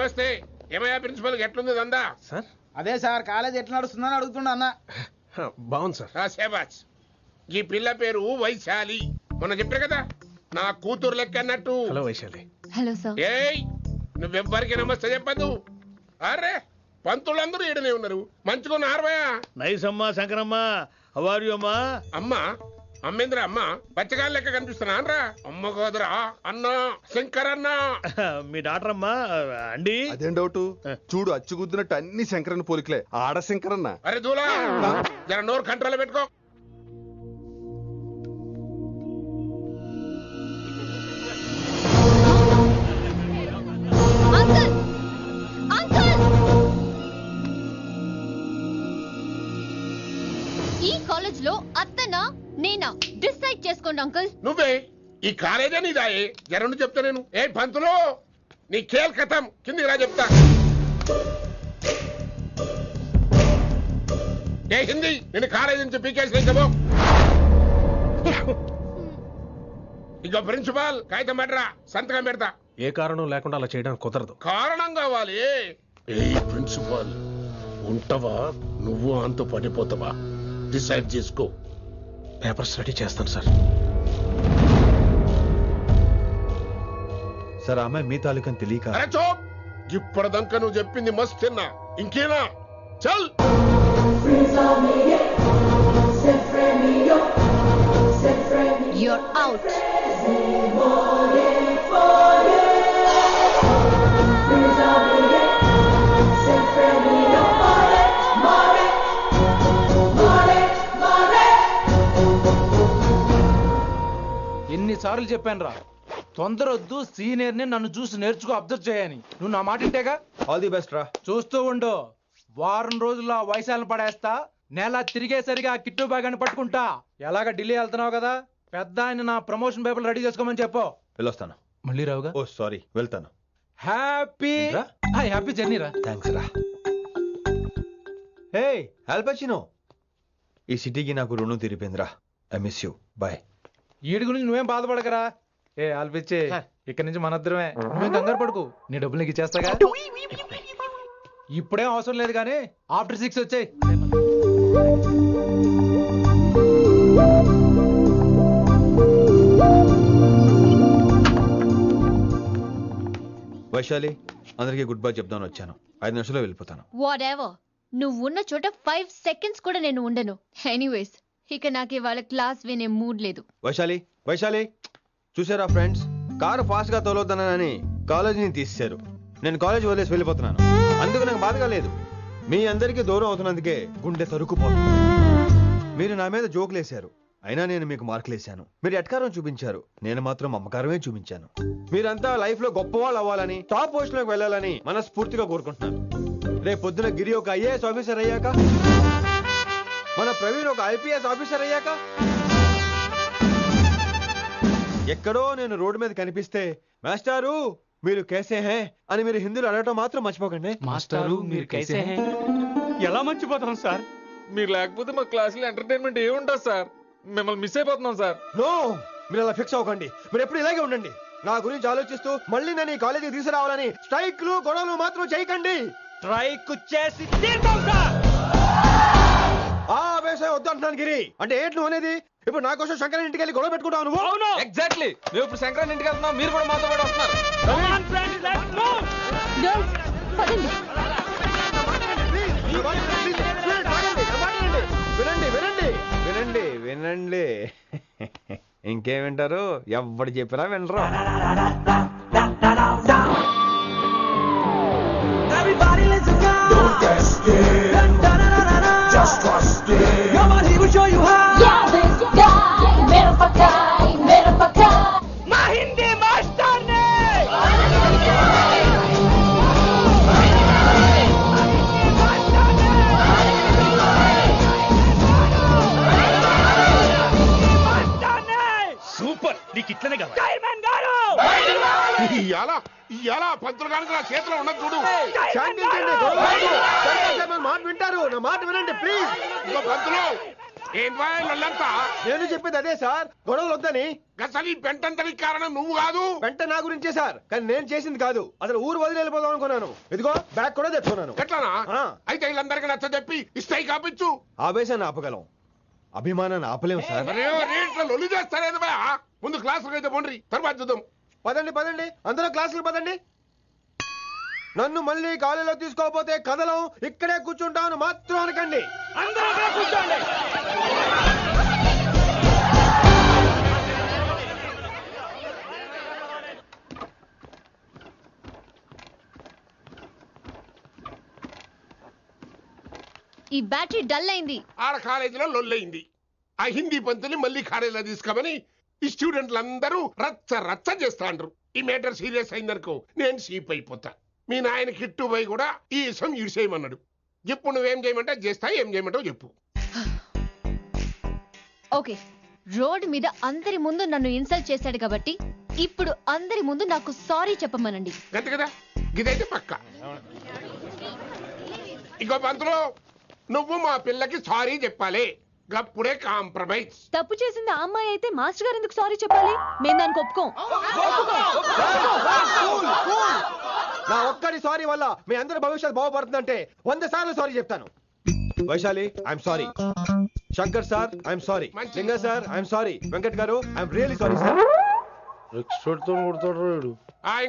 నమస్తే. ఏమయ్యా ప్రిన్సిపల్ ఎట్లుంది దందా? సార్ అదే సార్ కాలేజ్ ఎట్లా నడుస్తుందని అడుగుతున్నా అన్న. బాగుంది సార్. శేబాజ్. ఈ పిల్ల పేరు వైశాలి. మొన్న చెప్పా కదా నా కూతురు లెక్క అన్నట్టు. హలో వైశాలి. Hello sir. ఏయ్ నువ్వెవ్వరికి నమస్తే చెప్పదు. అరే పంతులందరూ ఈడనే ఉన్నారు. మంచుకున్న ఆర్వయా. నైస్ అమ్మా శంకరమ్మ. హౌ ఆర్ యు అమ్మా? అమ్మా అమ్మేంద్ర అమ్మ బచ్చగాళ్ళ లెక్క కనిపిస్తున్నా అనరా? అమ్మ కాదురా అన్న శంకర్ అన్న. మీ డాక్టర్ అమ్మా అండి. అదేం డౌట్? చూడు అచ్చుగుద్దినట్టు అన్ని శంకరన్న పోలికలే. ఆడ శంకరన్న. అరే దూలా జర నోరు కంట్రోల్ పెట్టుకో. అంకుల్ అంకుల్ ఈ కాలేజ్ లో అత్తనా నేనా డిసైడ్ చేసుకోండి అంకుల్. నువ్వే ఈ కాలేజే నీదాయే. జరను చెప్తా నేను. ఏ పంతులు నీ ఖేల్ కథం. కిందికి రా చెప్తా. ఏ హిందీ నేను కాలేజీ నుంచి పీకేసి చెప్పు. ఇక ప్రిన్సిపాల్ కాగితం పెట్టరా, సంతకం పెడతా. ఏ కారణం లేకుండా అలా చేయడానికి కుదరదు. కారణం కావాలి. ఏ ప్రిన్సిపాల్ ఉంటావా నువ్వు అంత పడిపోతావా? డిసైడ్ చేసుకో. పేపర్స్ రెడీ చేస్తాను సార్. సార్ ఆమె మీ తాలూకని తెలియక. అరే చోప్. ఇప్పటిదాకా నువ్వు చెప్పింది మస్తు తిన్నా. ఇంకేనా? చల్. You're out. ఎన్నిసార్లు చెప్పాను రా, తొందరొద్దు, సీనియర్ ని నన్ను చూసి నేర్చుకో, అబ్జర్వ్ చేయని. నువ్వు నా మాట ఇంటేగా. ఆల్ ది బెస్ట్ రా. చూస్తూ ఉండు, వారం రోజుల్లో ఆ వయసాలను పడేస్తా. నెల తిరిగేసరిగా ఆ కిట్టు బ్యాగ్ పట్టుకుంటా. ఎలాగ ఢిల్లీ వెళ్తున్నావు కదా, పెద్ద ఆయన నా ప్రమోషన్ పేపర్లు రెడీ చేసుకోమని చెప్పు. వెళ్ళొస్తాను. మళ్ళీ రావుగా. ఓ సారీ, వెళ్తాను. హ్యాపీ హ్యాపీ జర్నీ రా. థ్యాంక్స్ రా. హే ఆల్పచినో, ఈ సిటీకి నాకు రుణం తీరిపోయిందిరా. I miss you. బాయ్. ఈడి గురించి నువ్వేం బాధపడకరా. ఏ ఆల్పిచ్చే, ఇక్కడి నుంచి మనద్దరమే. నువ్వేం కంగారు పడుకు, నీ డబ్బులు నీకు ఇచ్చేస్తాగా. ఇప్పుడేం అవసరం లేదు కానీ ఆఫ్టర్ 6 వచ్చాయి. వైశాలి, అందరికీ గుడ్ బై చెప్దామని వచ్చాను. 5 నిమిషాల్లో వెళ్ళిపోతాను. Whatever. నువ్వు ఉన్న చోట 5 seconds కూడా నేను ఉండను. ఎనీవేస్ ఇక నాకు ఇవాళ క్లాస్ వినే మూడ్ లేదు. వైశాలి, వైశాలి, చూసారా ఫ్రెండ్స్, కారు ఫాస్ట్ గా తోలొద్దనని కాలేజీని తీసేశారు. నేను కాలేజ్ వదిలేసి వెళ్ళిపోతున్నాను. అందుకు నాకు బాధగా లేదు. మీ అందరికీ దూరం అవుతున్నందుకే గుండె తరుక్కుపోతుంది. మీరు నా మీద జోకులేశారు, అయినా నేను మీకు మార్కులేశాను. మీరు ఎట్కారం చూపించారు, నేను మాత్రం మమకారమే చూపించాను. మీరంతా లైఫ్ లో గొప్ప వాళ్ళు అవ్వాలని, టాప్ పోస్ట్ లోకి వెళ్ళాలని మనస్ఫూర్తిగా కోరుకుంటున్నాను. రేపు పొద్దున గిరి ఒక ఐఏఎస్ ఆఫీసర్ అయ్యాక, మన ప్రవీణ్ ఒక ఐపీఎస్ ఆఫీసర్ అయ్యాక, ఎక్కడో నేను రోడ్డు మీద కనిపిస్తే మాస్టారు మీరు కేసే హే అని మీరు హిందీలో అడగటం మాత్రం మర్చిపోకండి. మాస్టారు మీరు కైసే హై? ఎలా మర్చిపోతాం సార్? మీరు లేకపోతే మా క్లాసులో ఎంటర్టైన్మెంట్ ఏముంటుంది సార్? మిమ్మల్ని మిస్ అయిపోతున్నాం సార్. నో, మీరు అలా ఫిక్స్ అవ్వకండి. మీరు ఎప్పుడు ఇలాగే ఉండండి. నా గురించి ఆలోచిస్తూ మళ్ళీ నేను ఈ కాలేజీకి తీసుకురావాలని స్ట్రైక్లు గొడవలు మాత్రం చేయకండి. స్ట్రైక్ చేసి తీరుతాం సార్. ఆ వేసే వద్దంటున్నాను గిరి. అంటే ఏంటి నువ్వు అనేది? ఇప్పుడు నా కోసం శంకర్ ఇంటికి వెళ్ళి గొడవ పెట్టుకుంటావు నువ్వు? అవును, ఎగ్జాక్ట్లీ. మేము ఇప్పుడు శంకరాన్ని ఇంటికి వెళ్తున్నాం, మీరు కూడా మాతో పాటు వస్తున్నారు. Girls, పదండి. వినండి వినండి వినండి వినండి. ఇంకేం వింటారు? ఎవడు చెప్పినా వినరు. సూపర్, నీకు ఇట్లనే కావాలి. ఇలా పంతులు కనుక నా చేతిలో ఉన్నది చూడు. శాంతించండి, గొడవ వద్దు. శంకర్ సార్ మాట వింటారు. నా మాట వినండి ప్లీజ్. ఇదిగో పంతులు ఏంటంతా? నేను చెప్పేది అదే సార్, గొడవలు వద్దని. అసలు ఈ పెంటంతరికి కారణం నువ్వు కాదు. వెంట నా గురించే సార్, కానీ నేను చేసింది కాదు. అసలు ఊరు వదిలి వెళ్ళిపోదాం అనుకున్నాను. ఇదిగో బ్యాగ్ కూడా తెచ్చుకున్నాను. ఎట్లానా? ఆ. అయితే వీళ్ళందరికీ నచ్చ చెప్పి ఇస్తాయి కాపించు. ఆవేశాన్ని ఆపగలం, అభిమానాన్ని ఆపలేము సార్. రేట్ల లొల్లి చేస్తారేది బా. ముందు క్లాసులకు అయితే పోండి, తర్వాత చూద్దాం. పదండి పదండి, అందరూ క్లాసులకు పదండి. నన్ను మళ్ళీ కాలేజీలో తీసుకోకపోతే కదలం, ఇక్కడే కూర్చుంటాను మాత్రం అనకండి. అందరూ అక్కడే కూర్చోండి. ఈ బ్యాటరీ డల్ అయింది. ఆడ కాలేజీలో లొల్లయింది. ఆ హిందీ పంతుని మళ్ళీ కాలేజీలో తీసుకోమని ఈ స్టూడెంట్లందరూ రచ్చ రచ్చ చేస్తాండ్రు. ఈ మేటర్ సీరియస్ అయిందనుకో నేను సీప్ అయిపోతా. మీ నాయన కిట్టు పోయి కూడా ఈ విషయం ఇడిసేయమన్నాడు. ఇప్పుడు నువ్వేం చేయమంటే చేస్తా, ఏం చేయమంటావు చెప్పు. ఓకే, రోడ్డు మీద అందరి ముందు నన్ను ఇన్సల్ట్ చేశాడు కాబట్టి ఇప్పుడు అందరి ముందు నాకు సారీ చెప్పమనండి. గంతే కదా, ఇదైతే పక్క. ఇంకో పంతులు, నువ్వు మా పిల్లకి సారీ చెప్పాలి. గప్పుడే కాంప్రమైజ్. తప్పు చేసింది ఆ అమ్మాయి అయితే మాస్టర్ గారు ఎందుకు సారీ చెప్పాలి? మేము దానికి ఒప్పుకోం. నా ఒక్కడి సారీ వల్ల మీ అందరి భవిష్యత్తు బాగుపడుతుందంటే 100 సార్లు సారీ చెప్తాను. Vaishali, I'm sorry. Shankar sir, I'm sorry. లింగ సార్, ఐఎమ్ సారీ. వెంకట్ గారు, ఐఎమ్ రియలీ సారీ సార్.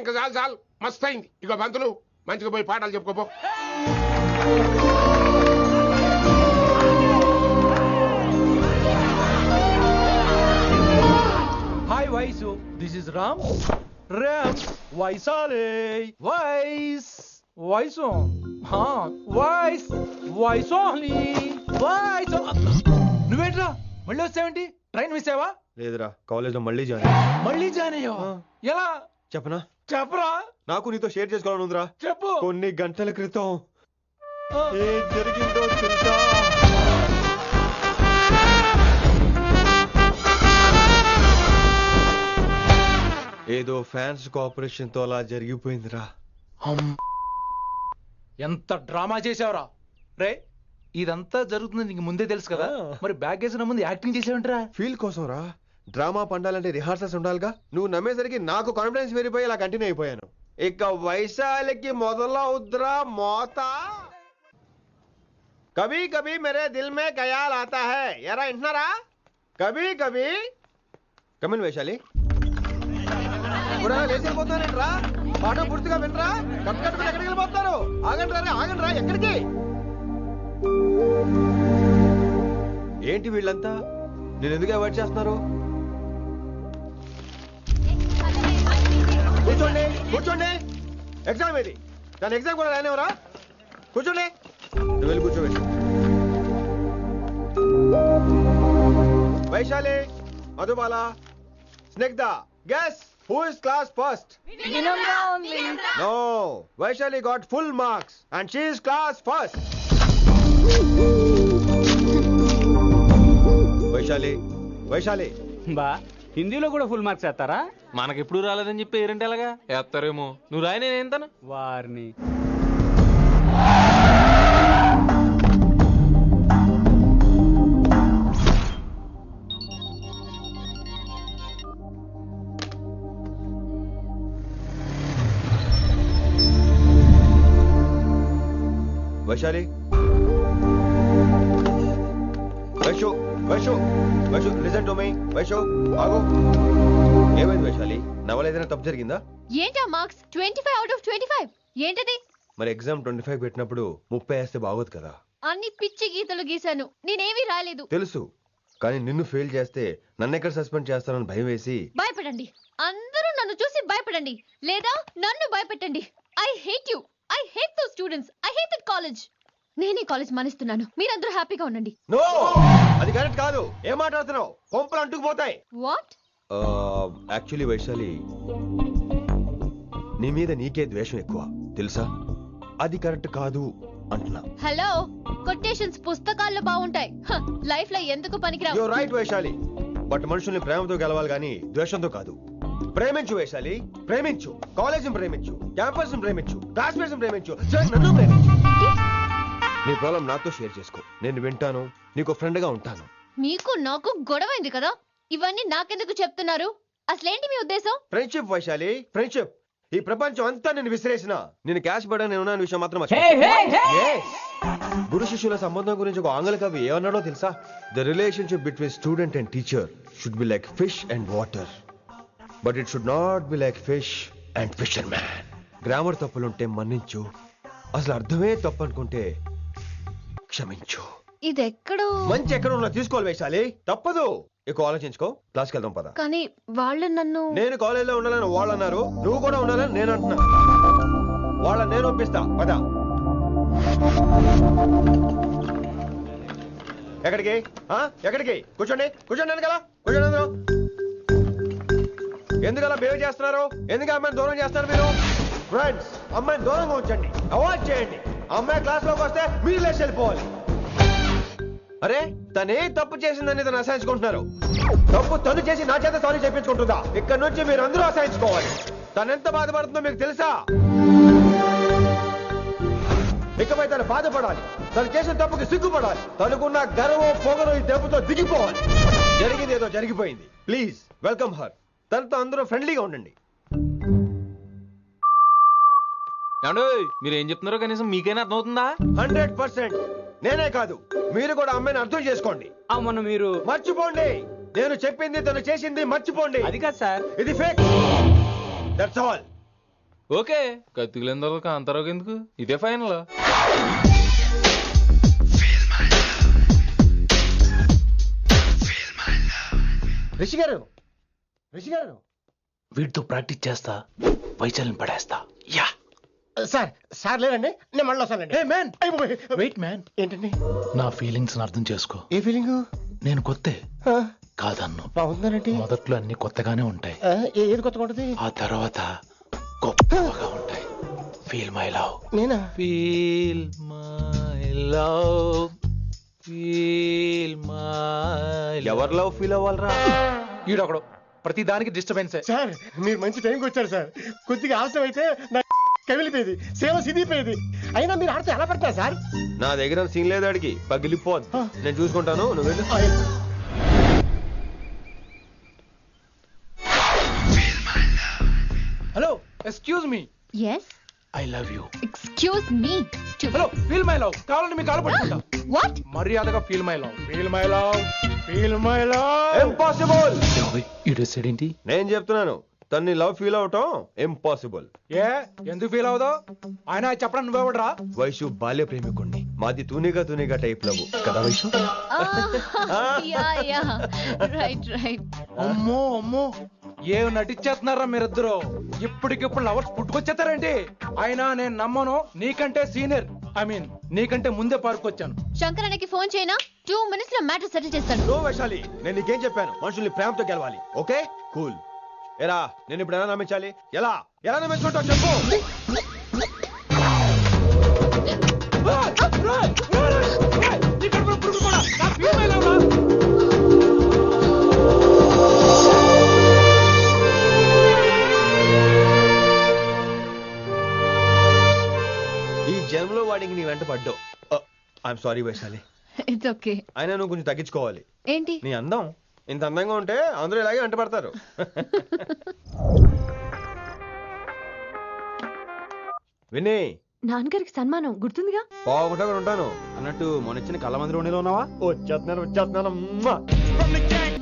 ఇంకా చాలు చాలు, మస్తు అయింది. ఇక పంతులు మంచిగా పోయి పాఠాలు చెప్పుకోపో. Hi Vaishu, this is Ram. Ram వైసాలే. వైస్ వైసు, వైస్ వైసోహ్లీ వైస్. నువ్వేంట్రా మళ్ళీ వచ్చావేంటి? ట్రైన్ మిస్ అయ్యావా? లేదురా, కాలేజ్ లో మళ్ళీ జాయిన్. మళ్ళీ జాయిన్ అయ్యావా? ఎలా చెప్పనా? చెప్పరా. నాకు నీతో షేర్ చేసుకోవాలని ఉందిరా. చెప్పు. కొన్ని గంటల క్రితం ఏం జరిగిందో తెలుసా? ఏదో ఫ్యాన్స్ కోఆపరేషన్ తో అలా జరిగిపోయిందిరా. ఎంత డ్రామా చేసావురా రే. ఇదంతా జరుగుతుంది నీకు ముందే తెలుసు కదా, మరి బ్యాగ్ వేసిన ముందు యాక్టింగ్ చేసావంటరా? ఫీల్ కోసం రా. డ్రామా పండాలంటే రిహార్సల్స్ ఉండాలిగా. నువ్వు నమ్మేసరికి నాకు కాన్ఫిడెన్స్ పెరిగిపోయి ఇలా కంటిన్యూ అయిపోయాను. ఇక వైశాలికి మొదలవుద్రా మోత. కభీ కభీ మేరే దిల్ మే ఖయాల్ ఆతా హై. ఎరా వింటున్నారా? కభీ కభీ. కమిన్ వైశాలి. ఇప్పుడు లేచిపోతానంట్రా. పాట పూర్తిగా వినరా? కట్టుకట్టుకుని ఎక్కడికి వెళ్ళిపోతారు? ఆగండి రా, ఆగండి రా. ఎక్కడికి? ఏంటి వీళ్ళంతా నేను ఎందుకు అవాయిడ్ చేస్తున్నారు? కూర్చోండి కూర్చోండి. ఎగ్జామ్ ఏది? దాని ఎగ్జామ్ కూడా రానివరా? కూర్చోండి. నువ్వు వెళ్ళి కూర్చోబెట్టు. Vaishali, Madhubala, Snigdha, guess who is class first? No, Vaishali got full marks and she is class first. Vaishali బా హిందీలో కూడా ఫుల్ మార్క్స్ వేస్తారా? మనకెప్పుడు రాలేదని చెప్పి ఏరంటే ఎలాగా వేస్తారేమో. నువ్వు రాయి, నేను ఏంతాను వారిని. Vaishali, Vaishu listen to me. Vaishu ఆగు. ఏమైంది వైశాలి? నా వల్ల ఏదైనా తప్పు జరిగిందా? ఏంటా మార్క్స్? 25 out of 25 ఏంటది? మరి ఎగ్జామ్ 25 పెట్టినప్పుడు 30 వేస్తే బాగోదు కదా. అన్ని పిచ్చి గీతలు గీశాను, నేనేమీ రాలేదు. తెలుసు, కానీ నిన్ను ఫెయిల్ చేస్తే నన్ను ఎక్కడ సస్పెండ్ చేస్తానని భయం వేసి. భయపడండి, అందరూ నన్ను చూసి భయపడండి, లేదా నన్ను భయపెట్టండి. I hate you. I hate those students. I hate that college. నేనే కాలేజ్ మానేస్తున్నాను. మీరందరూ హ్యాపీగా ఉండండి. నో, అది కరెక్ట్ కాదు. ఏం మాట్లాడుతున్నావు? కొంపలు అంటుకుపోతాయి. వాట్? యాక్చువల్లీ వైశాలి, నీ మీద నీకే ద్వేషం ఎక్కువ తెలుసా? అది కరెక్ట్ కాదు అంటున్నా. హలో, కొటేషన్స్ పుస్తకాల్లో బాగుంటాయి, లైఫ్ లో ఎందుకు పనికిరావు. యు రైట్ వైశాలి, బట్ మనుషుల్ని ప్రేమతో గెలవాలి గాని ద్వేషంతో కాదు. ప్రేమించు వైశాలి, ప్రేమించు. కాలేజీని ప్రేమించు, క్యాంపస్ ప్రేమించు, క్లాస్మేట్స్ ప్రేమించు, నన్ను ప్రేమించు. నీ ప్రాబ్లం నాతో షేర్ చేసుకో. నేను వింటాను, నీకు ఫ్రెండ్ గా ఉంటాను. మీకు నాకు గొడవైంది కదా, ఇవన్నీ నాకెందుకు చెప్తున్నారు? అసలేంటి మీ ఉద్దేశం? Friendship Vaishali, friendship. ఈ ప్రపంచం అంతా నేను విసిరేసిన నేను క్యాష్ పడని ఉన్నాను విషయం మాత్రం Yes. గురు శిష్యుల సంబంధం గురించి ఒక ఆంగ్ల కవి ఏమన్నాడో తెలుసా? The relationship between student and teacher should be like fish and water, but it should not be like fish and fisherman. Grammar తప్పులుంటే మన్నించు, అసలు అర్థమే తప్పు అనుకుంటే క్షమించు. ఇది ఎక్కడో మంచి ఎక్కడ ఉన్నా తీసుకోవాలి వైశాలి, తప్పదు. ఎక్కువ ఆలోచించుకో, క్లాస్కి వెళ్దాం పద. కానీ వాళ్ళు నన్ను నేను కాలేజీలో ఉండాలని వాళ్ళు అన్నారు, నువ్వు కూడా ఉండాలని నేను అంటున్నా. వాళ్ళని నేను ఒప్పిస్తా, పద. ఎక్కడికి ఎక్కడికి? కూర్చోండి కూర్చోండి కదా, కూర్చోండి అందరూ. ఎందుకలా బిహేవ్ చేస్తున్నారు? ఎందుకు అమ్మాయిని దూరం చేస్తారు మీరు? ఫ్రెండ్స్, అమ్మాయిని దూరంగా ఉంచండి, అవాయిడ్ చేయండి. అమ్మాయి క్లాస్ లోకి వస్తే మీరు లేచి వెళ్ళిపోవాలి. అరే, తనే తప్పు చేసిందని తను అసహించుకుంటున్నారు. తప్పు తను చేసి నా చేత సారీ చెప్పించుకుంటుందా? ఇక్కడ నుంచి మీరు అందరూ అసహించుకోవాలి. తనెంత బాధపడుతుందో మీకు తెలుసా? ఇకపై తను బాధపడాలి, తను చేసిన తప్పుకి సిగ్గుపడాలి. తనకున్న గర్వం పొగరు ఈ దెబ్బతో దిగిపోవాలి. జరిగింది ఏదో జరిగిపోయింది. Please welcome her. తనతో అందరూ ఫ్రెండ్లీగా ఉండండి. మీరు ఏం చెప్తున్నారో కనీసం మీకైనా అర్థమవుతుందా? 100%. నేనే కాదు, మీరు కూడా అమ్మాయిని అర్థం చేసుకోండి. మొన్న మీరు మర్చిపోండి. నేను చెప్పింది తను చేసింది మర్చిపోండి. అది కాదు సార్, ఇది ఫేక్. That's all. ఓకే, కత్తిలేని తర్వాత కాంతారావు ఎందుకు? ఇదే ఫైనల్. రిషి గారు, రిషి గారు, వీటితో ప్రాక్టీస్ చేస్తా వైశాలిని పడేస్తా. యా సార్ సార్ లేదండి, నేను మళ్ళీ వస్తానండి. వెయిట్ మ్యాన్, ఏంటండి? నా ఫీలింగ్స్ అర్థం చేసుకో. ఏ ఫీలింగ్? నేను కొత్తే కాదన్ను. బాగుందనండి. మొదట్లో అన్ని కొత్తగానే ఉంటాయి, ఏది కొత్తగా ఉంటుంది? ఆ తర్వాత గొప్పగా ఉంటాయి. Feel my love. నేనా? Feel my love, feel my. ఎవరి లవ్ ఫీల్ అవ్వాలరా? ఈడొకడు ప్రతి దానికి డిస్టర్బెన్సే. సార్ మీరు మంచి టైంకి వచ్చారు సార్. కొద్దిగా ఆలస్యం అయితే నా కమిలిపోయేది, సేవ సిదిపోయేది. అయినా మీరు ఆడితే ఎలా పడతారు సార్? నా దగ్గర సీన్ లేదు, అడిగి పగిలిపోద్దు. నేను చూసుకుంటాను, నువ్వు వెళ్ళు. Hello, excuse me. yes I love you. excuse me too. Hello, feel my love. కావాలంటే మీ కాలు పట్టుకుంటా. what? మర్యాదగా feel my love, feel my love, feel my love. Impossible. ఏంటి? నేను చెప్తున్నాను, తన్ని లవ్ ఫీల్ అవటం ఇంపాసిబుల్. ఏ ఎందుకు ఫీల్ అవుదో? ఆయన చెప్పడం నువ్వెవడరా? వైషు బాల్య ప్రేమికుణ్ణి. మాది తూనిగా టైప్ లవ్ కదా వైషు? yeah right. అమ్మో అమ్మో, ఏం నటించేస్తున్నారా మీరిద్దరు? ఇప్పటికిప్పుడు లవర్స్ పుట్టుకొచ్చేస్తారేంటి? అయినా నేను నమ్మను. నీకంటే సీనియర్, ఐ మీన్ నీకంటే ముందే పార్కొచ్చాను. శంకరన్నకి ఫోన్ చేయనా? 2 minutes లో మ్యాటర్ సెటిల్ చేస్తాను. నో వైశాలి, నేను నీకేం చెప్పాను? మనుషుల్ని ప్రేమతో గెలవాలి. Okay cool. ఎరా, నేను ఇప్పుడు ఎలా నమ్మించాలి? ఎలా ఎలా నమ్మించుకుంటావు చెప్పు. ఈ జన్మలో వాడికి నీ వెంట పడ్డావు. I'm sorry Vaishali. It's okay. అయినా నువ్వు కొంచెం తగ్గించుకోవాలి. ఏంటి? నీ అందం ఇంత అందంగా ఉంటే అందరూ ఇలాగే వెంట పడతారు. విని, నాన్నగారికి సన్మానం గుర్తుందిగా? బాగుంటా కూడా ఉంటాను అన్నట్టు మొన్నొచ్చిన కళ్ళమందిరంలో ఉన్నావా? వచ్చేస్తున్నాను.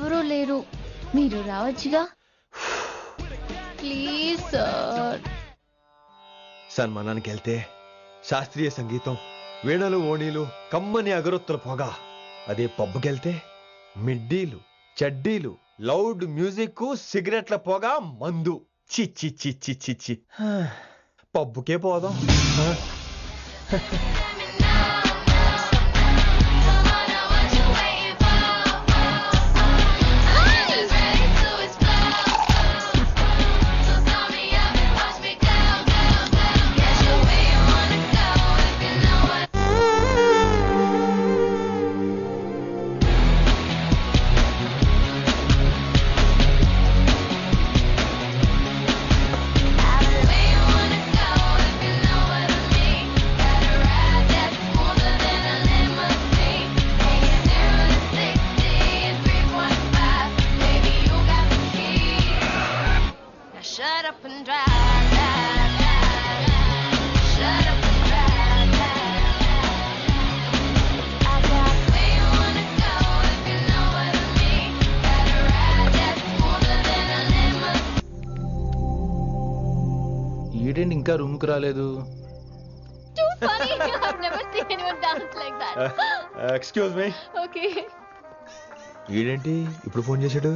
ఎవరూ లేరు, మీరు రావచ్చుగా. Please sir. సన్మానానికి వెళ్తే శాస్త్రీయ సంగీతం, వీణలు, ఓణీలు, కమ్మని అగరొత్తుల పొగ. అదే పబ్బుకెళ్తే మిడ్డీలు, చెడ్డీలు, లౌడ్ మ్యూజిక్, సిగరెట్ల పొగ, మందు. చిచ్చి చిచ్చి చిచ్చి. పబ్బుకే పోదాం. ఇంకా రూమ్ కు రాలేదు. Too funny. I've never seen anyone dance like that. Excuse me. Okay. వీడేంటి ఇప్పుడు ఫోన్ చేశాడు?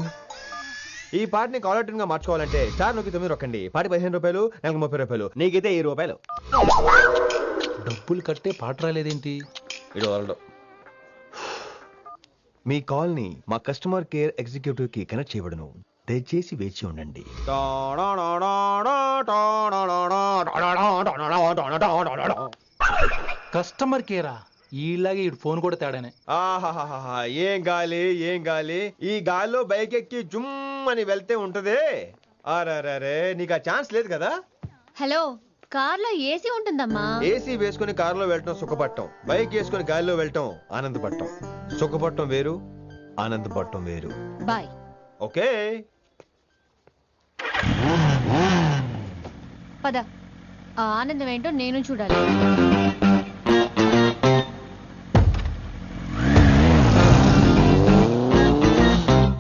ఈ పాటని కాలర్ ట్యూన్ గా మార్చుకోవాలంటే స్టార్ నొక్కి 9 రొక్కండి. పాటి 15 రూపాయలు, నాకు 30 రూపాయలు, నీకైతే 10 రూపాయలు. డబ్బులు కట్టే పాట రాలేదేంటి? ఇది వదలడు. మీ కాల్ ని మా కస్టమర్ కేర్ ఎగ్జిక్యూటివ్ కి కనెక్ట్ చేయబడును. దయచేసి వేచి ఉండండి. కస్టమర్ కేరా? ఈలాగే ఇటు ఫోన్ కూడా తేడానే. ఆహాహాహా, ఏం గాలి ఏం గాలి. ఈ గాల్లో బైక్ ఎక్కి జుమ్ అని వెళ్తే ఉంటదే. అరే నీకు ఆ ఛాన్స్ లేదు కదా. హలో, కార్ లో ఏసీ ఉంటుందమ్మా. ఏసీ వేసుకుని కారులో వెళ్ళటం సుఖపట్టం, బైక్ వేసుకుని గాలిలో వెళ్ళటం ఆనందపట్టం. సుఖపట్టం వేరు, ఆనందపట్టం వేరు. బాయ్. ఓకే పద, ఆ ఆనందం ఏంటో నేను చూడాలి.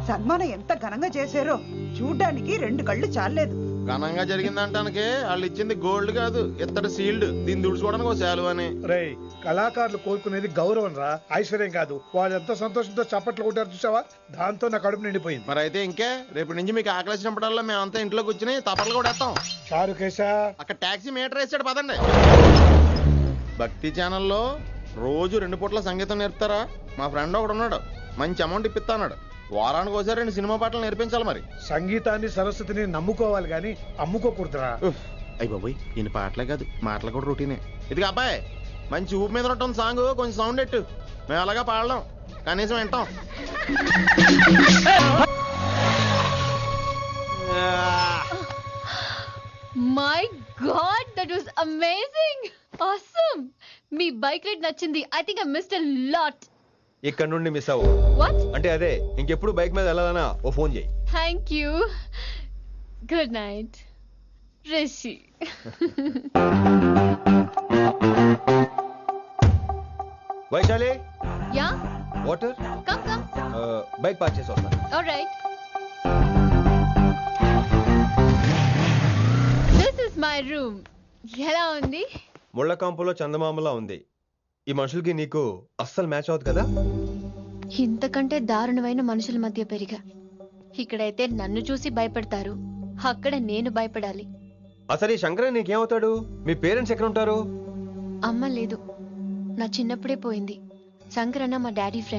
సన్మానం ఎంత ఘనంగా చేశారో చూడ్డానికి 2 కళ్ళు చాలేదు. ఘనంగా జరిగిందంటానికి వాళ్ళు ఇచ్చింది గోల్డ్ కాదు, ఇత్తడి సీల్డ్. దీన్ని దుడుచుకోవడానికి ఒక శాలువ అని. రే, కళాకారులు కోరుకునేది గౌరవం రా, ఐశ్వర్యం కాదు. వాళ్ళు ఎంతో సంతోషంతో చప్పట్లు కొట్టారు చూసావా, దాంతో నా కడుపు నిండిపోయింది. మరి అయితే ఇంకే, రేపటి నుంచి మీకు ఆకలి వచ్చినప్పుడల్లా మేమంతా ఇంట్లో కూర్చుని తప్పట్లు కూడా వేస్తాం. చారు కేశా, అక్కడ టాక్సీ మీటర్ వేసాడు పదండి. భక్తి ఛానల్లో రోజు 2 పూట్ల సంగీతం నేర్పుతారా? మా ఫ్రెండ్ ఒకడు ఉన్నాడు, మంచి అమౌంట్ ఇప్పిస్తా అన్నాడు. వారానికి ఒకసారి 2 సినిమా పాటలు నేర్పించాలి. మరి సంగీతాన్ని సరస్వతిని నమ్ముకోవాలి గాని అమ్ముకోకూడదురా. అయ్యి బాబోయ్, ఈయన పాటలే కాదు మాటలు కూడా రొటీనే. ఇదిగా అబ్బాయి, మంచి ఊపు మీద ఉంటుంది సాంగ్, కొంచెం సౌండ్ ఎట్టు. మేము అలాగా పాడలేం, కనీసం వింటాం. My god, that was amazing. Awesome. మీ బైక్ రైడ్ నచ్చింది. I think I missed a lot. ఇక్కడ నుండి మిస్ అవ్వు. వాట్? అంటే అదే, ఇంకెప్పుడు బైక్ మీద వెళ్ళాలన్నా ఓ ఫోన్ చేయి. Thank you. Good night Rishi. Vaishali, yeah, water. Come come. Bike park చేసి వస్తాను. Alright. This is my room. ఎలా ఉంది? ముళ్ళ కాంపులో చందమామలా ఉంది. ఈ మనుషులకి నీకు అస్సలు మ్యాచ్ అవుతుంది కదా. ఇంతకంటే దారుణమైన మనుషుల మధ్య పెరిగా. ఇక్కడైతే నన్ను చూసి భయపడతారు, అక్కడ నేను భయపడాలి. అసలు ఈ శంకరన్ నీకేమవుతాడు? మీ పేరెంట్స్ ఎక్కడ ఉంటారు? అమ్మ లేదు, నా చిన్నప్పుడే పోయింది. శంకరన్న మా డాడీ ఫ్రెండ్.